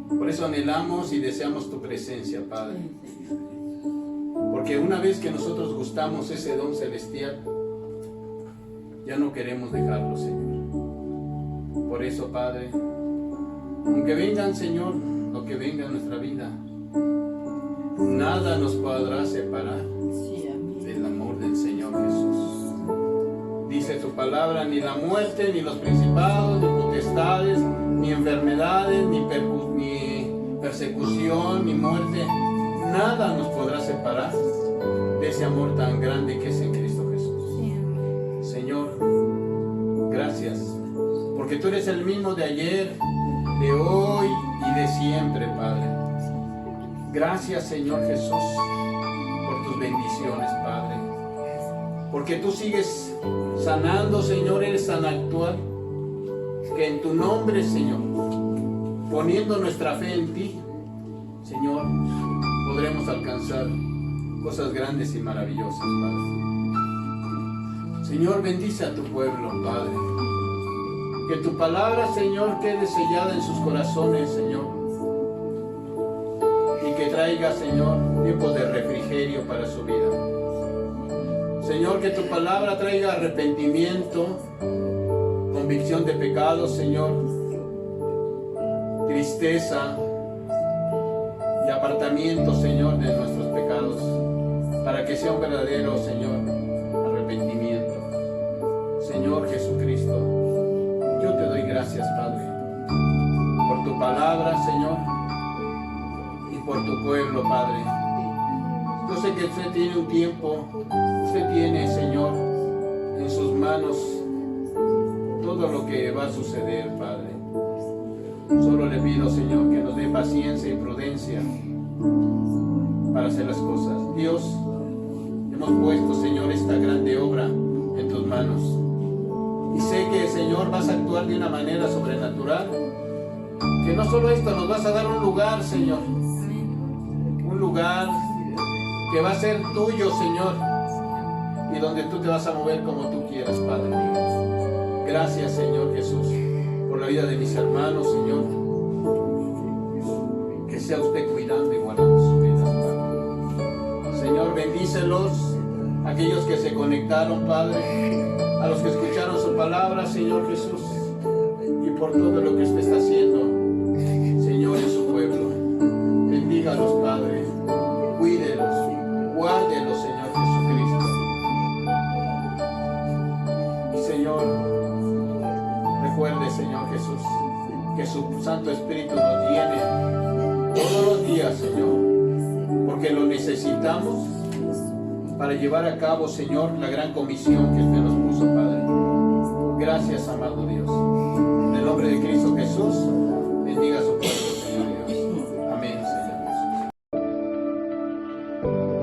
Por eso anhelamos y deseamos tu presencia, Padre. Sí, Señor. Porque una vez que nosotros gustamos ese don celestial, ya no queremos dejarlo, Señor. Por eso, Padre, aunque vengan, Señor, lo que venga en nuestra vida, nada nos podrá separar Sí, amén. del amor del Señor Jesús. Dice tu palabra, ni la muerte, ni los principados, ni potestades, ni enfermedades, ni persecución, ni muerte, nada nos podrá separar de ese amor tan grande que es en Cristo Jesús. Sí, amén. Señor, gracias, porque tú eres el mismo de ayer, de hoy y de siempre, Padre. Gracias, Señor Jesús, por tus bendiciones, Padre. Porque tú sigues sanando, Señor, eres tan actual, que en tu nombre, Señor, poniendo nuestra fe en ti, Señor, podremos alcanzar cosas grandes y maravillosas, Padre. Señor, bendice a tu pueblo, Padre. Que tu palabra, Señor, quede sellada en sus corazones, Señor. Y que traiga, Señor, tiempos de refrigerio para su vida. Señor, que tu palabra traiga arrepentimiento, convicción de pecados, Señor, tristeza y apartamiento, Señor, de nuestros pecados, para que sea un verdadero, Señor, arrepentimiento. Señor Jesucristo, yo te doy gracias, Padre, por tu palabra, Señor, y por tu pueblo, Padre. Yo sé que usted tiene un tiempo, usted tiene, Señor, en sus manos todo lo que va a suceder, Padre. Solo le pido, Señor, que nos dé paciencia y prudencia para hacer las cosas. Dios, hemos puesto, Señor, esta grande obra en tus manos. Y sé que, Señor, vas a actuar de una manera sobrenatural. Que no solo esto, nos vas a dar un lugar, Señor. Un lugar que va a ser tuyo, Señor. Y donde tú te vas a mover como tú quieras, Padre. Gracias, Señor Jesús, por la vida de mis hermanos, Señor. Que sea usted cuidando y guardando sus vidas, Padre. Señor, bendícelos, aquellos que se conectaron, Padre, a los que escucharon su palabra, Señor Jesús, y por todo lo que usted está haciendo, Señor, en su pueblo. Bendígalos, Padre, cuídelos, guárdelos, Señor Jesucristo. Y Señor, recuerde, Señor Jesús, que su Santo Espíritu nos llene todos los días, Señor, porque lo necesitamos para llevar a cabo, Señor, la gran comisión que usted nos puso, Padre. Gracias, amado Dios. En el nombre de Cristo Jesús, bendiga a su pueblo, Señor Dios. Amén, Señor Jesús.